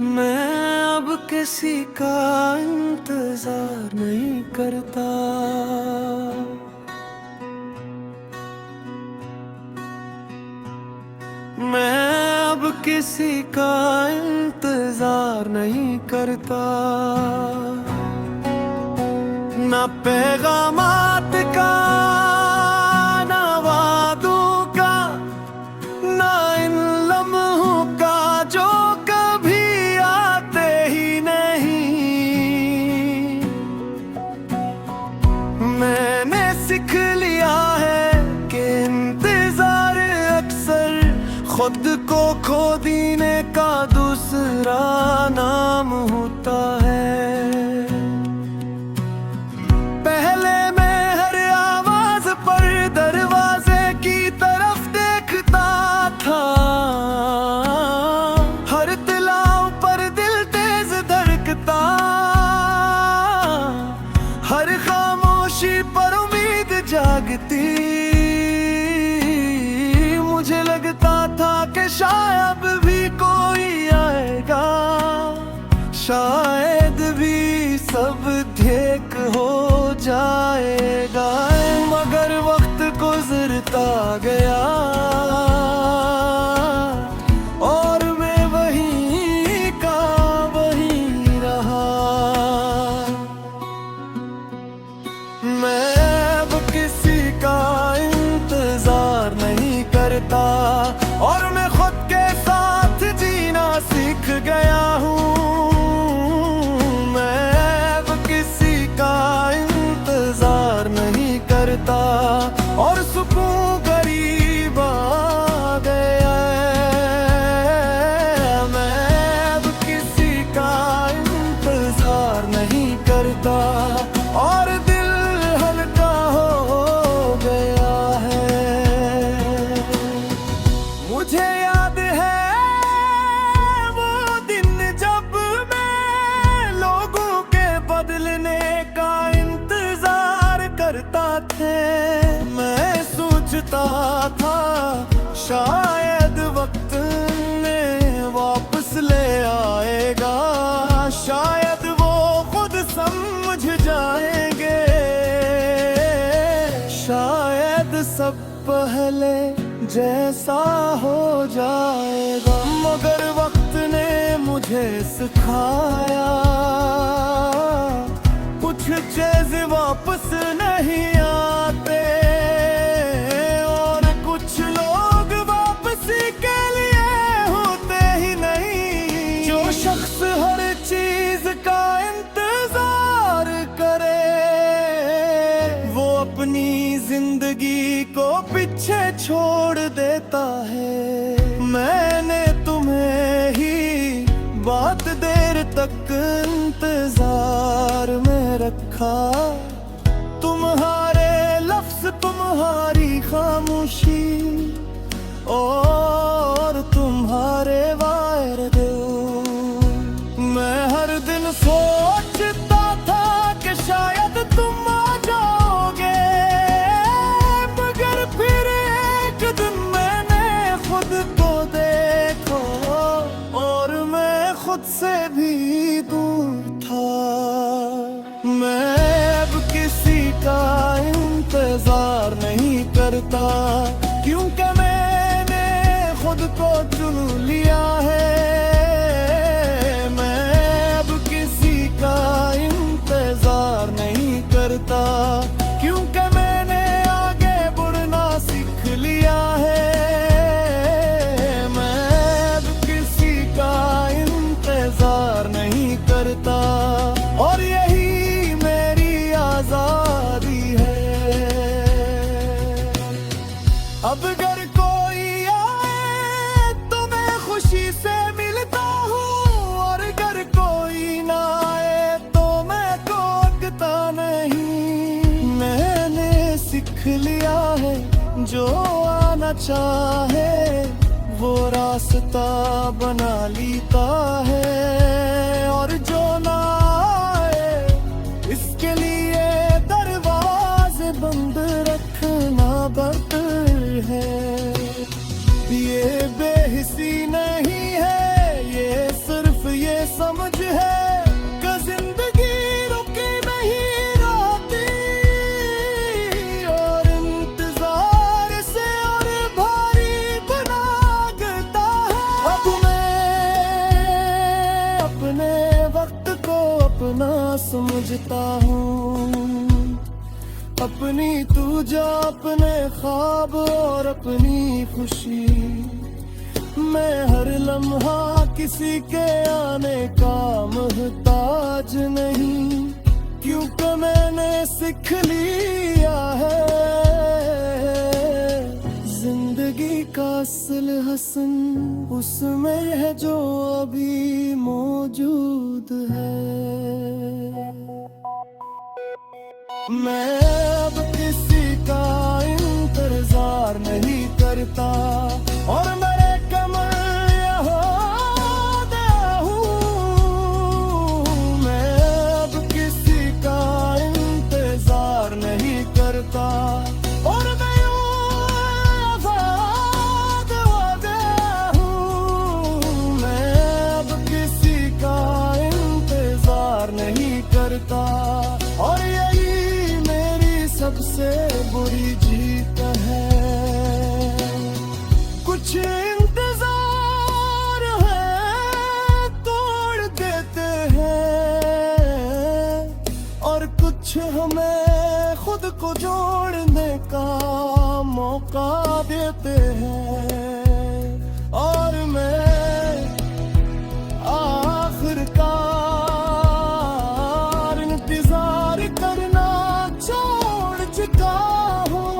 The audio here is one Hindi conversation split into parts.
मैं अब किसी का इंतजार नहीं करता। मैं अब किसी का इंतजार नहीं करता। ना पैगामात का, ना वादों का, ना इन लम्हों का जो कभी आते ही नहीं। मैंने सीख लिया है कि इंतजार अक्सर खुद को खो देने का दूसरा नाम होता है। पहले मैं हर आवाज पर दरवाजे की तरफ देखता था, हर तिलाव पर दिल तेज धड़कता, हर खामोशी पर उम्मीद जागती। मुझे लगता था कि शायद भी कोई आएगा, शायद भी सब ठीक हो जाएगा। मगर वक्त गुजरता गया और मैं वहीं का वहीं रहा। मैं अब किसी का इंतजार नहीं करता और मैं खुद के साथ जीना सीख गया हूँ। और सुकून करीब आ गया है। मैं अब किसी का इंतजार नहीं करता और दिल हल्का हो गया है। मुझे याद है वो दिन जब मैं लोगों के बदलने का इंतजार करता थे। मैं सोचता था शायद वक्त ने वापस ले आएगा, शायद वो खुद समझ जाएंगे, शायद सब पहले जैसा हो जाएगा। मगर वक्त ने मुझे सिखाया कुछ चीज़ें वापस नहीं आते और कुछ लोग वापसी के लिए होते ही नहीं। जो शख्स हर चीज का इंतजार करे वो अपनी जिंदगी को पीछे छोड़ देता है। मैंने तुम्हें ही बहुत देर तक इंतजार में रखा, तुम्हारे लफ्ज, तुम्हारी खामोशी और तुम्हारे वायदे। मैं हर दिन सोचता था कि शायद तुम आ जाओगे, मगर फिर एक दिन मैंने खुद को देखा और मैं खुद से भी दूर था। मैं अब किसी का इंतजार नहीं करता क्योंकि मैंने खुद को चुन लिया है। मैं अब किसी का इंतजार नहीं करता क्योंकि मैंने आगे बढ़ना सीख लिया है। मैं अब किसी का इंतजार नहीं करता और यही मेरी आजादी है। अब अगर कोई आए तो मैं खुशी से मिलता हूँ और अगर कोई ना आए तो मैं टोकता नहीं। मैंने सीख लिया है जो आना चाहे वो रास्ता बना लेता है और जो ना आए इसके लिए दरवाजे बंद रखना बेहतर है। ये बेहिसी नहीं है, ये सिर्फ ये सोचता हूँ अपनी तू जा, अपने ख्वाब और अपनी खुशी। मैं हर लम्हा किसी के आने का मोहताज नहीं, क्योंकि मैंने सीख लिया है जिंदगी का असल हसन उसमें है जो अभी मौजूद है। मैं अब किसी का इंतजार नहीं करता और मेरे कमर यहोदा हूँ। मैं अब किसी का इंतजार नहीं करता और मैं आजाद हो गया हूँ। मैं अब किसी का इंतजार नहीं करता और यही मेरी सबसे बुरी जीत है। कुछ इंतजार है तोड़ देते हैं और कुछ हमें खुद को जोड़ने का मौका देते हैं। और मैं आखिरकार इंतजार करना छोड़ चुका हूँ।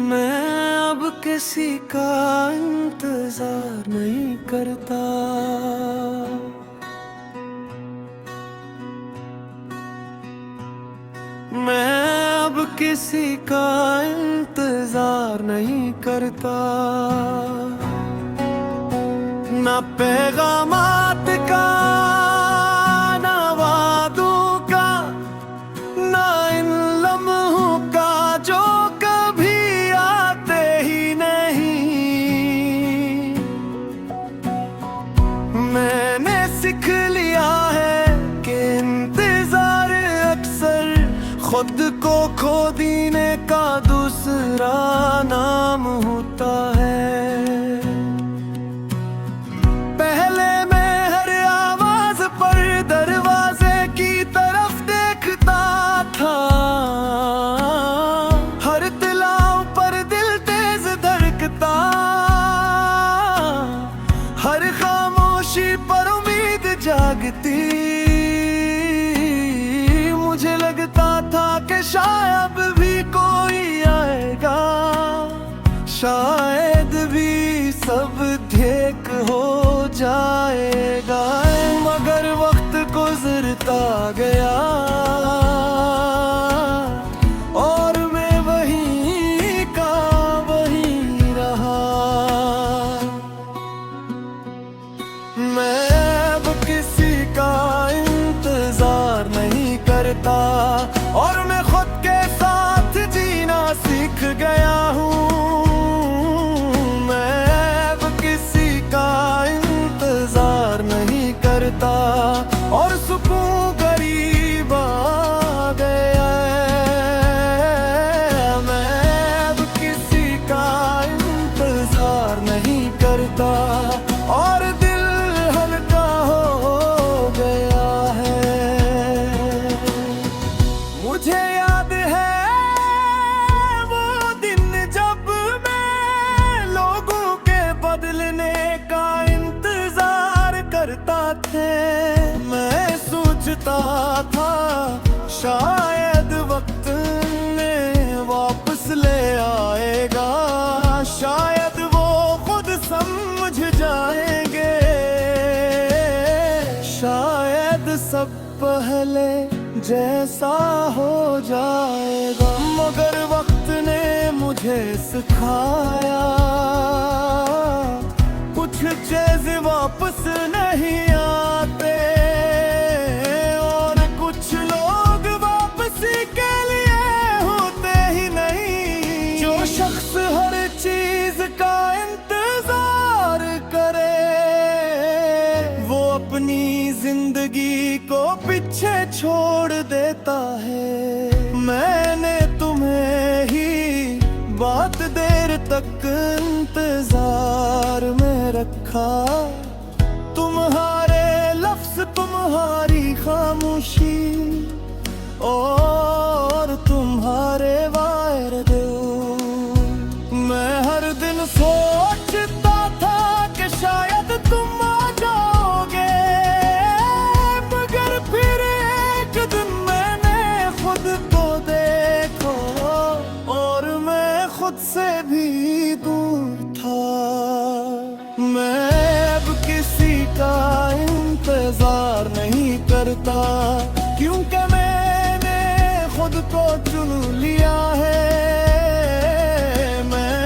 मैं अब किसी का इंतजार नहीं करता। मैं अब किसी का इंतजार नहीं करता, ना पैगामात का, ना वादों का, ना इन लम्हों का जो कभी आते ही नहीं। मैंने सीख लिया है कि इंतजार अक्सर खुद को खो देने का दूसरा नाम होता है। पहले मैं हर आवाज पर दरवाजे की तरफ देखता था, हर तिलाव पर दिल तेज धड़कता, हर खामोशी पर उम्मीद जागती। मुझे लगता था कि शायद भी कोई आएगा, शायद भी सब ठीक हो जाएगा। मगर वक्त गुजरता गया और मैं वहीं का वहीं रहा। मैं अब किसी का इंतजार नहीं करता और मैं खुद के साथ जीना सीख गया हूँ। मैं अब किसी का इंतजार नहीं करता और सुकून करीब आ गया है। मैं अब किसी का इंतजार नहीं करता और दिल हल्का हो गया है। मुझे याद है वो दिन जब मैं लोगों के बदलने का इंतजार करता थे। मैं सोचता था शायद वक्त ने वापस ले आएगा, शायद वो खुद समझ जाएंगे, शायद सब पहले जैसा हो जाएगा। मगर वक्त ने मुझे सिखाया कुछ चीज़ें वापस नहीं आते और कुछ लोग वापसी के लिए होते ही नहीं। जो शख्स हर चीज का इंतजार करे वो अपनी जिंदगी को पीछे छोड़ देता है। मैंने तक इंतजार में रखा। तुम्हारे लफ्ज, तुम्हारी खामोशी और तुम्हारे वायदे, मैं हर दिन सोचता था कि शायद तुम आ जाओगे, मगर फिर एक दिन मैंने खुद को देखा और मैं खुद से भी दूर था। मैं अब किसी का इंतजार नहीं करता, क्योंकि मैंने खुद को चुन लिया है। मैं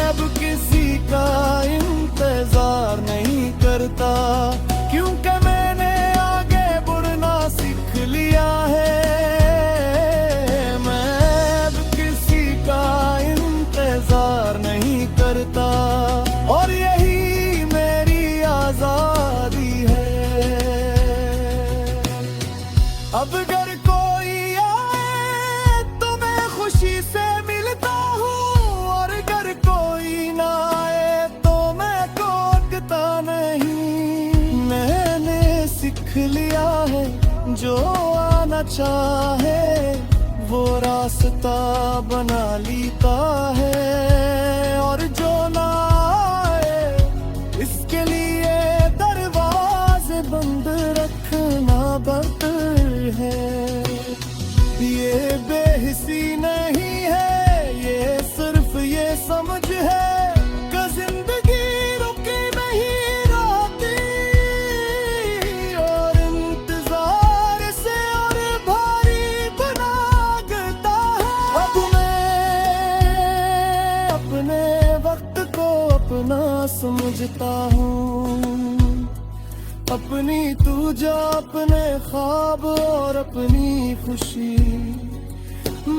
अब किसी का इंतजार नहीं करता, क्योंकि मैंने आगे बढ़ना सीख लिया है। मैं अब किसी का इंतजार नहीं करता और यही मेरी आजादी है। अब अगर कोई आए तो मैं खुशी से मिलता हूँ, और अगर कोई ना आए तो मैं टोकता नहीं। मैंने सीख लिया है जो आना चाहे वो रास्ता बना लेता है, और जो ना आए इसके लिए दरवाजे बंद रखना बेहतर है। ये बेहिसी नहीं है, ये सिर्फ ये समझ है कि जिंदगी रुकी नहीं रहती, और इंतजार से और भारी बना देता है। अब मैं अपने वक्त को अपना समझता हूँ, अपनी तुझा, अपने ख्वाब और अपनी खुशी।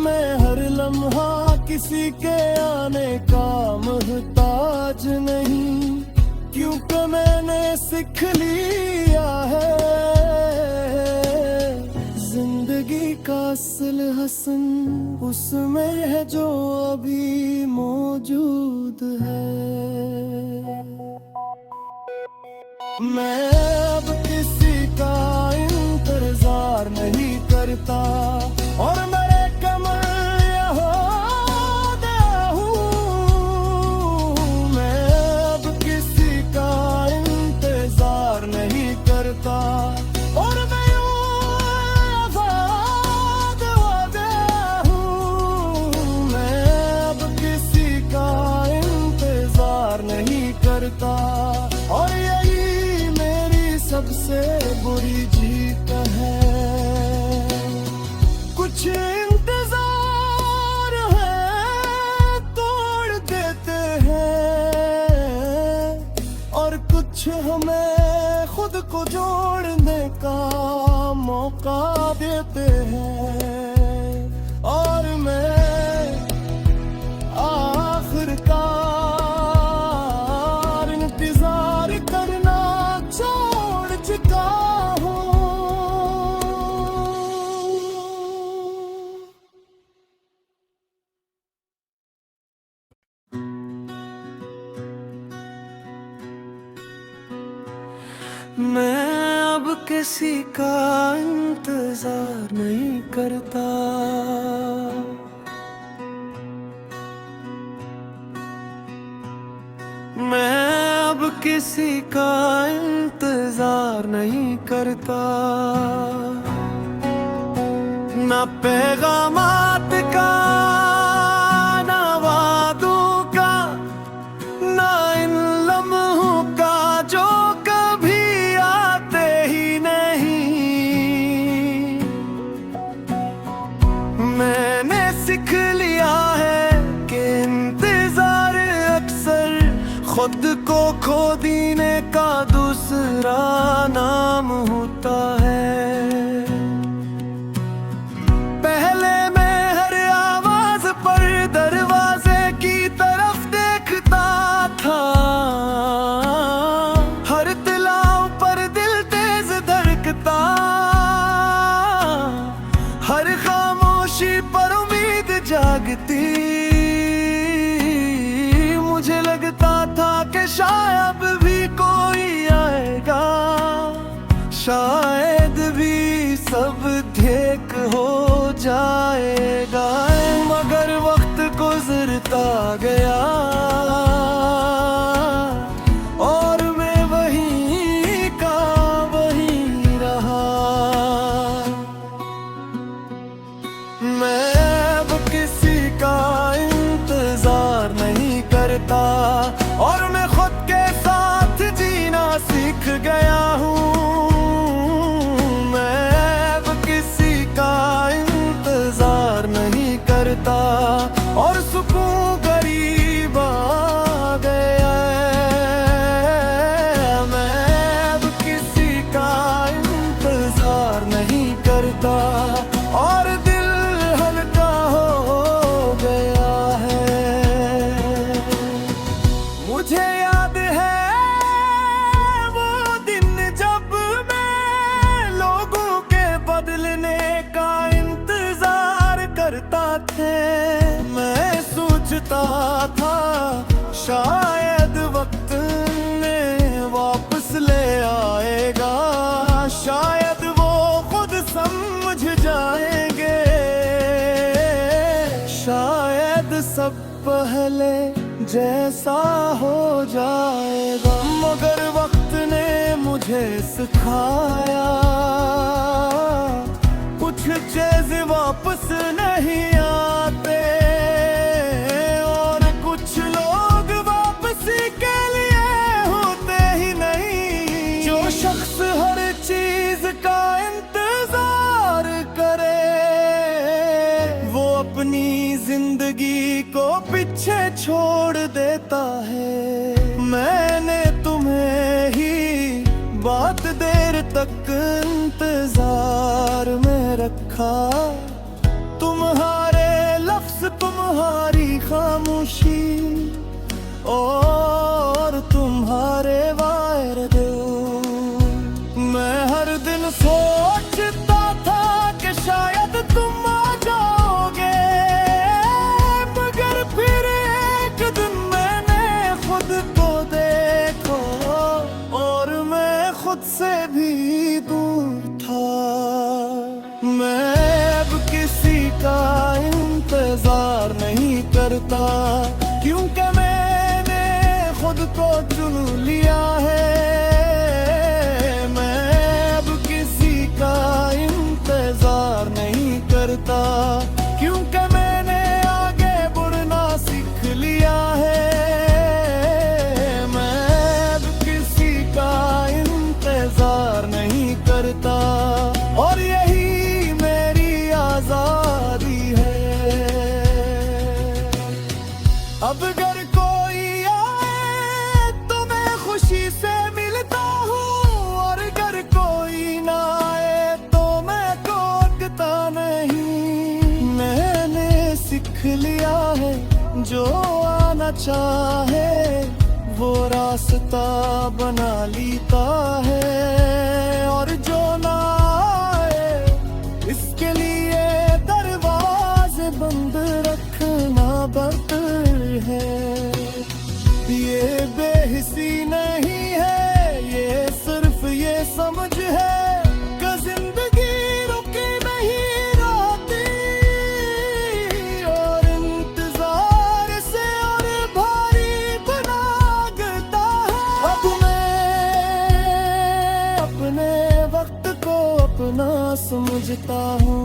मैं हर लम्हा किसी के आने का मोहताज नहीं, क्योंकि मैंने सीख लिया है जिंदगी का असल हसन उसमें है जो अभी मौजूद है। मैं अब किसी का इंतजार नहीं करता और मेरे कमर यहाँ हूँ। मैं अब किसी का इंतजार नहीं करता और मैं आजाद हो गया हूँ। मैं अब किसी का इंतजार नहीं करता और यही मेरी सबसे बुरी जीत है। कुछ इंतजार है तोड़ देते हैं और कुछ हमें खुद को जोड़ने का मौका देते हैं। और मैं आखिरकार इंतजार करना छोड़ चुका हूँ। मैं अब किसी का इंतजार नहीं करता। मैं अब किसी का इंतजार नहीं करता। ना पैगामात का, ना वादों का, ना इन लम्हों का जो कभी आते ही नहीं। मैंने सीख लिया है कि इंतजार अक्सर खुद को खो देने का दूसरा नाम होता है। पहले मैं हो जाएगा। मगर वक्त गुजरता गया और मैं वहीं का वहीं रहा। मैं अब किसी का इंतजार नहीं करता और मैं खुद के साथ जीना सीख गया हूँ। मैं अब किसी का इंतजार नहीं करता और सुकून करीब आ गया है। मैं अब किसी का इंतजार नहीं करता और दिल हल्का हो गया है। मुझे याद है वो दिन जब मैं लोगों के बदलने का इंतजार करता थे। मैं सोचता था शायद वक्त ने वापस ले आएगा, शायद वो खुद समझ जाएंगे, शायद सब पहले जैसा हो जाएगा। मगर वक्त ने मुझे सिखाया कुछ चीज़ें वापस नहीं आते और कुछ लोग वापसी के लिए होते ही नहीं। जो शख्स हर चीज का इंतजार करे वो अपनी जिंदगी को पीछे छोड़ देता है। मैंने तुम्हें ही बहुत देर तक इंतजार में रखा, तुम्हारे लफ्ज तुम्हारी खामोशी और तुम्हारे वायदे। मैं हर दिन सोचता था कि शायद तुम आ जाओगे, मगर फिर एक दिन मैंने खुद को देखा और मैं खुद से भी दूर था। मैं अब किसी का इंतजार नहीं करता क्योंकि मैंने खुद को चुन लिया है। मैं अब किसी का इंतजार नहीं करता क्योंकि मैंने आगे बढ़ना सीख लिया है। मैं अब किसी का इंतजार नहीं करता और यही मेरी आजादी है। अब अगर कोई आए तो मैं खुशी से मिलता हूँ और अगर कोई ना आए तो मैं टोकता नहीं। मैंने सीख लिया है जो आना चाहे वो रास्ता बना लेता है और जो ना आए इसके लिए दरवाजे बंद रखना बेहतर है। ये बेहिसी नहीं है, ये सिर्फ ये समझ है कि जिंदगी रुकी नहीं रहती और इंतजार से और भारी बना देता है। अब मैं अपने वक्त को अपना समझता हूँ,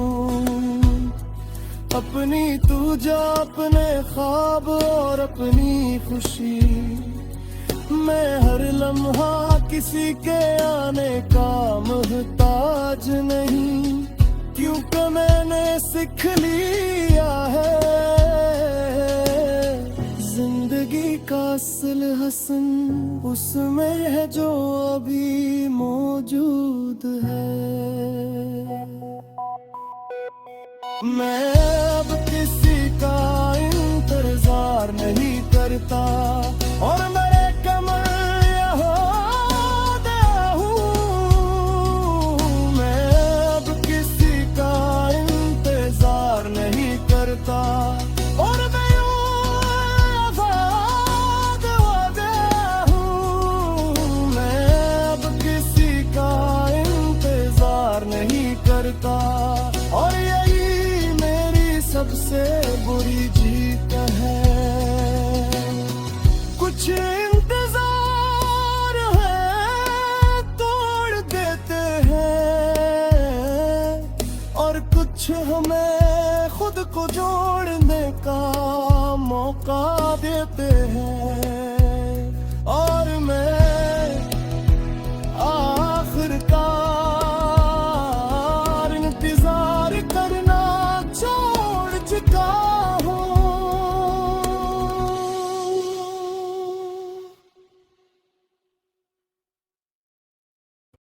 अपनी तुझा अपने ख्वाब और अपनी खुशी। मैं हर लम्हा किसी के आने का मोहताज नहीं क्योंकि मैंने सीख लिया है जिंदगी का असल हसन उसमें है जो अभी मौजूद है। मैं अब किसी का इंतजार नहीं करता और मेरे कमर यहाँ गया हूँ। मैं अब किसी का इंतजार नहीं करता और मैं आजाद हो गया हूँ। मैं अब किसी का इंतजार नहीं करता और हैं।